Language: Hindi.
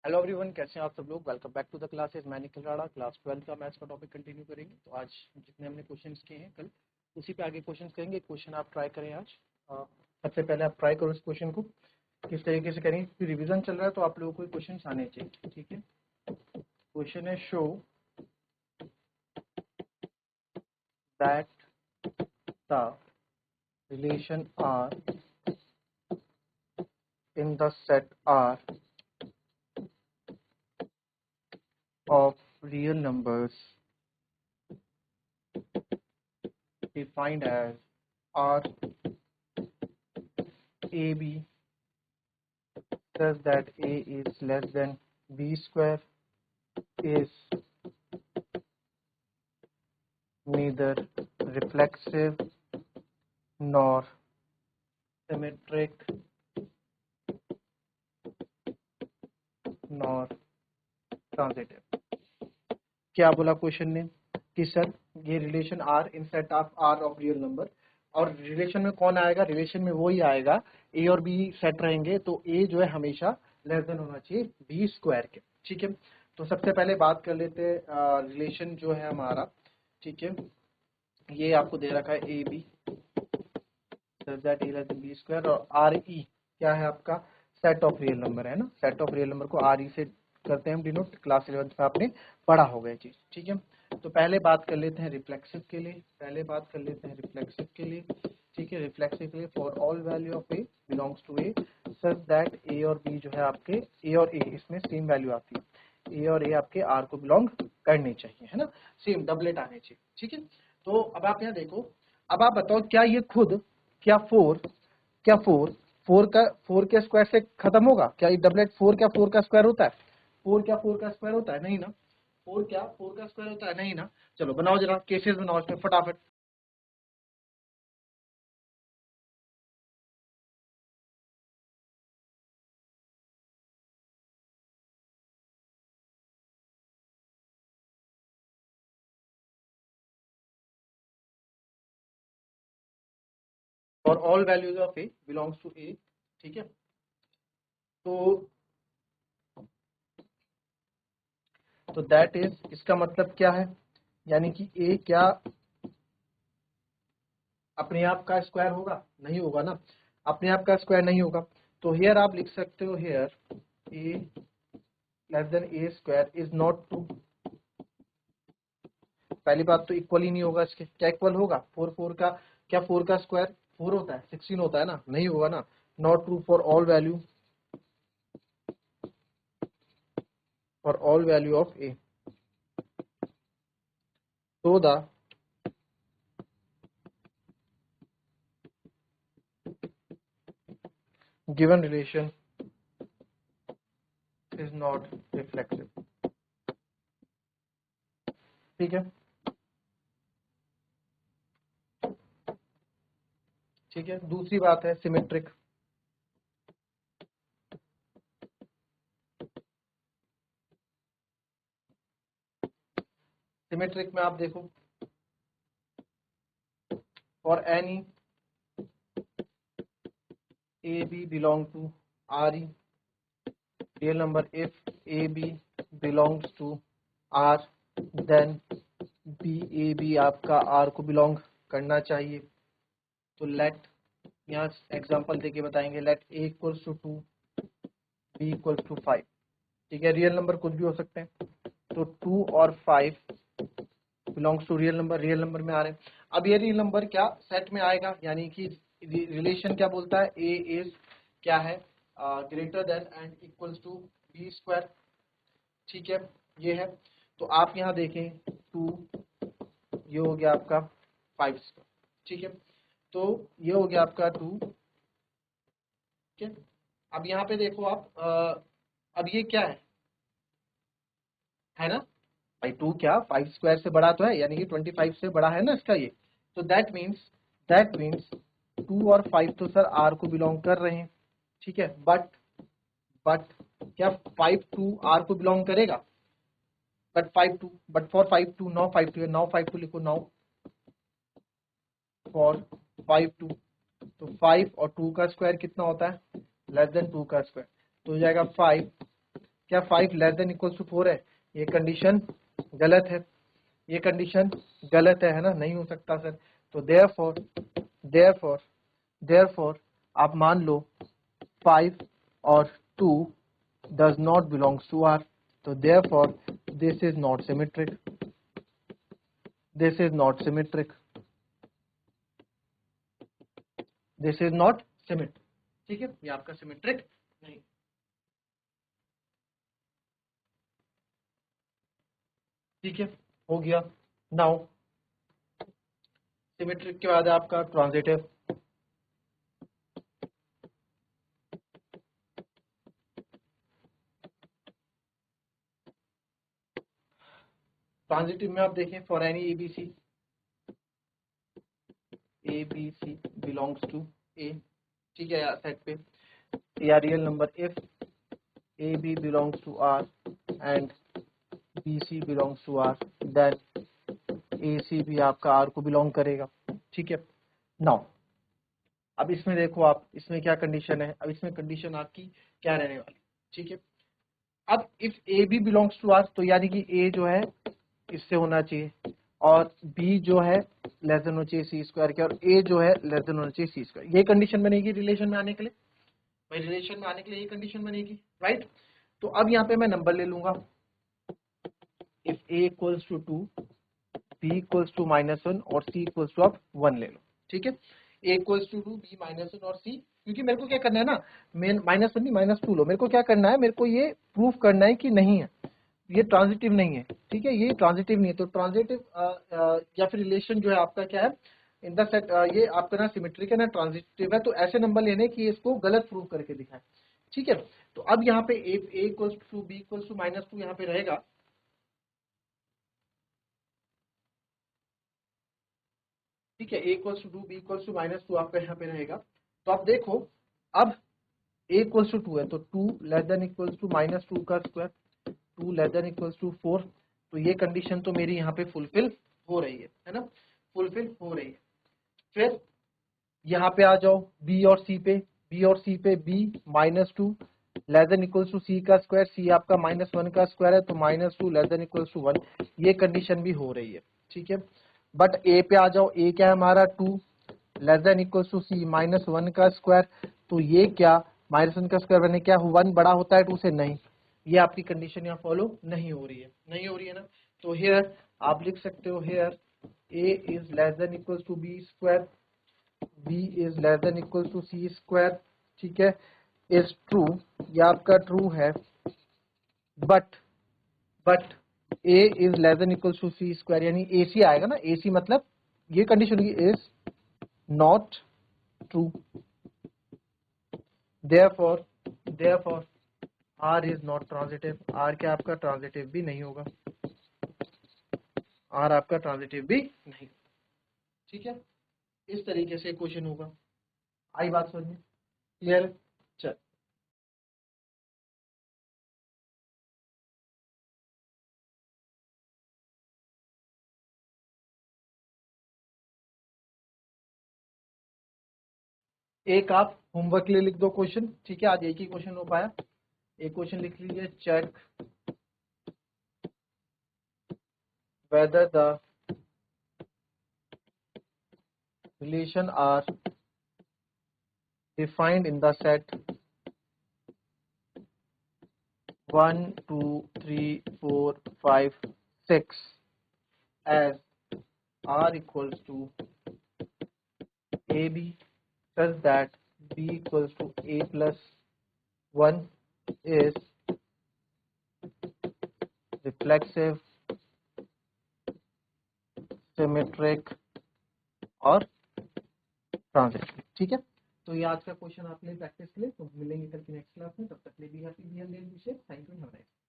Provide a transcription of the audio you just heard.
हेलो एवरीवन, कैसे हैं आप सब लोग। Welcome back to the classes. मैं निखिल राणा, क्लास 12 का मैथ्स का टॉपिक कंटिन्यू करेंगे। तो आज जितने हमने क्वेश्चंस किए हैं कल, उसी पे आगे क्वेश्चंस करेंगे। क्वेश्चन आप ट्राई करें आज। सबसे पहले आप ट्राई करो इस क्वेश्चन को किस तरीके से करें। रिवीजन चल रहा है तो आप लोगों को क्वेश्चन आने चाहिए, ठीक है। क्वेश्चन है show that the relation R in the set R of real numbers defined as R A B such that A is less than B square is neither reflexive nor symmetric nor transitive। क्या बोला क्वेश्चन ने कि सर ये relation R in set of R of real number, और रिलेशन में कौन आएगा, रिलेशन में वही आएगा ए और बी सेट रहेंगे, तो ए जो है हमेशा लेस देन होना चाहिए बी स्क्वायर के, ठीक है। तो सबसे पहले बात कर लेते हैं रिलेशन जो है हमारा, ठीक है। ये आपको दे रखा है A B that A less than B square, और आर ई क्या है आपका सेट ऑफ रियल नंबर है ना। सेट ऑफ रियल नंबर को आर ई से करते हैं हम डिनोट। क्लास 11 में आपने पढ़ा होगा ये चीज, ठीक है। तो पहले बात कर लेते हैं रिफ्लेक्सिव के लिए, ठीक है। रिफ्लेक्सिव के लिए for all value of a belongs to a such that a और बी जो है आपके ए और ए इसमें सेम वैल्यू आती है। ए और ए आपके आर को बिलोंग करने चाहिए, है ना, सेम डबलेट आने चाहिए, ठीक है। तो अब आप यहाँ देखो, अब आप बताओ क्या ये खुद क्या फोर के स्क्वायर से खत्म होगा क्या? ये डबलेट फोर क्या फोर का स्क्वायर होता है? फोर का स्क्वायर होता है? नहीं ना। फोर का स्क्वायर होता है? नहीं ना। चलो बनाओ जरा, केसेस बनाओ इसमें फटाफट। और all values of a belongs to a, ठीक है। तो दैट इज, इसका मतलब क्या है, यानी कि ए क्या अपने आप का स्क्वायर होगा? नहीं होगा ना, अपने आप का स्क्वायर नहीं होगा। तो हियर आप लिख सकते हो, here A less then A square is not true. पहली बात तो इक्वल ही नहीं होगा इसके। क्या इक्वल होगा? फोर का क्या फोर का स्क्वायर फोर होता है? 16 होता है ना, नहीं होगा ना। Not true for all value of a. तो the given relation is not reflexive, ठीक है, ठीक है। दूसरी बात है सिमेट्रिक। सिमेट्रिक में आप देखो, for any A B belong to R E real number, if A B belongs to R then B A B आपका आर को बिलोंग करना चाहिए। तो लेट, यहाँ एग्जांपल देके बताएंगे, let A equals to 2 B equals to 5, ठीक है। रियल नंबर कुछ भी हो सकते हैं, तो 2 और 5 बिलोंग्स टू रियल नंबर में आ रहे हैं। अब ये रियल नंबर क्या सेट में आएगा, यानी कि रिलेशन क्या बोलता है, ए इज क्या है greater than and equals to B square, ठीक है, ये है। तो आप यहाँ देखें 2, ये हो गया आपका 5 स्क्वायर, ठीक है। तो ये हो गया आपका 2, ठीक है। अब यहाँ पे देखो आप, अब ये क्या है ना भाई, 2 क्या 5 स्क्वायर से बड़ा तो है, यानी कि 25 से बड़ा है ना इसका ये। तो दैट मीन्स 2 और 5 तो सर आर को बिलोंग कर रहे हैं, ठीक है। बट क्या 5 2 आर को बिलोंग करेगा? बट फॉर 5 2 नाउ 5 2 नाउ 5 2 लिखो, नाउ फॉर 5 2, तो 5 और 2 का स्क्वायर कितना होता है? लेस देन 2 का स्क्वायर, तो हो जाएगा 5 क्या 5 लेस देन इक्वल टू 4 है? ये कंडीशन गलत है, ये कंडीशन गलत है ना, नहीं हो सकता सर। तो देयरफॉर आप मान लो 5 और 2 does not belongs to R, तो therefore this is not symmetric, this is not symmetric, this is not symmetric। ठीक है, ये आपका सिमेट्रिक नहीं। ठीक है, हो गया। नाउ सिमेट्रिक के बाद आपका ट्रांजिटिव। ट्रांजिटिव में आप देखें for any ABC belongs to A, ठीक है, सेट पे या real number if AB belongs to R and BC belongs to R, then AC भी आपका R को बिलोंग करेगा। ठीक है, नाउ अब इसमें देखो आप, इसमें क्या कंडीशन है, अब इसमें कंडीशन आपकी क्या रहने वाली। ठीक है, अब if A B belongs to R, तो यानी कि ए जो है इससे होना चाहिए और बी जो है लेस देन होना चाहिए सी स्क्वायर के, और ए जो है लेस देन होना चाहिए सी स्क्वायर। ये कंडीशन बनेगी रिलेशन में आने के लिए, भाई रिलेशन में आने के लिए ये कंडीशन बनेगी, राइट। तो अब यहाँ पे मैं नंबर ले लूंगा, if A equals to 2, B equals to -1 और सी इक्वल्स टू आप 1 ले लो। ठीक है, ए इक्वल्स टू 2, बी -1 और सी, क्योंकि मेरे को क्या करना है ना, -1 नहीं -2 लो, मेरे को क्या करना है, मेरे को ये प्रूफ करना है कि नहीं है, ये ट्रांजिटिव नहीं है। ठीक है, ये ट्रांजिटिव नहीं है, तो ट्रांजिटिव या फिर रिलेशन जो है आपका क्या है इन द सेट, ये आपका ना सिमेट्रिक है ना ट्रांजिटिव है, तो ऐसे नंबर लेने कि इसको गलत प्रूफ करके दिखाए। ठीक है, तो अब यहाँ पे a equals to b equals to -2 यहाँ पे रहेगा, ठीक है, a equals to 2, B equals to -2 आपका यहाँ पे रहेगा। तो आप देखो, अब ए इक्वल्स टू 2 है, तो 2 लेस देन इक्वल्स टू -2 का square, 2 less than equals to 4, तो ये कंडीशन तो मेरी यहाँ पे फुलफिल हो रही है ना, फुलफिल हो रही है। फिर यहाँ पे आ जाओ बी और सी पे, b -2 less than equals to c का स्क्वायर, सी आपका -1 का स्क्वायर है, तो -2 लेस देन इक्वल्स टू 1, ये कंडीशन भी हो रही है। ठीक है, बट ए पे आ जाओ, ए क्या है हमारा 2 लेस देन इक्वल्स टू सी -1 का स्क्वायर, तो ये क्या -1 का स्क्वायर बने क्या 1 बड़ा होता है 2 से, नहीं, ये आपकी कंडीशन यहाँ फॉलो नहीं हो रही है, नहीं हो रही है ना। तो हियर आप लिख सकते हो, here a is less than equals to B square, b is less than equal to c square, ठीक है, इज ट्रू, ये आपका ट्रू है, but a is less than equal to c square, यानी ac आएगा ना, ac मतलब ये कंडीशन होगी is not true, therefore r is not transitive, r क्या आपका ट्रांजिटिव भी नहीं होगा, r आपका ट्रांजिटिव भी नहीं। ठीक है, इस तरीके से क्वेश्चन होगा। आई बात समझ में, क्लियर? चल, एक आप होमवर्क के लिए लिख दो क्वेश्चन। ठीक है, आज एक ही क्वेश्चन हो पाया, एक क्वेश्चन लिख लीजिए, check whether the relation are defined in the set 1 2 3 4 5 6 as r equals to ab such that b equals to a plus 1 is reflexive, symmetric और ट्रांजिटिव। ठीक है, तो ये आज का क्वेश्चन आपने प्रैक्टिस के लिए, तो मिलेंगे कल की नेक्स्ट क्लास में, तब तक के लिए भी happy, thank you, have a nice day.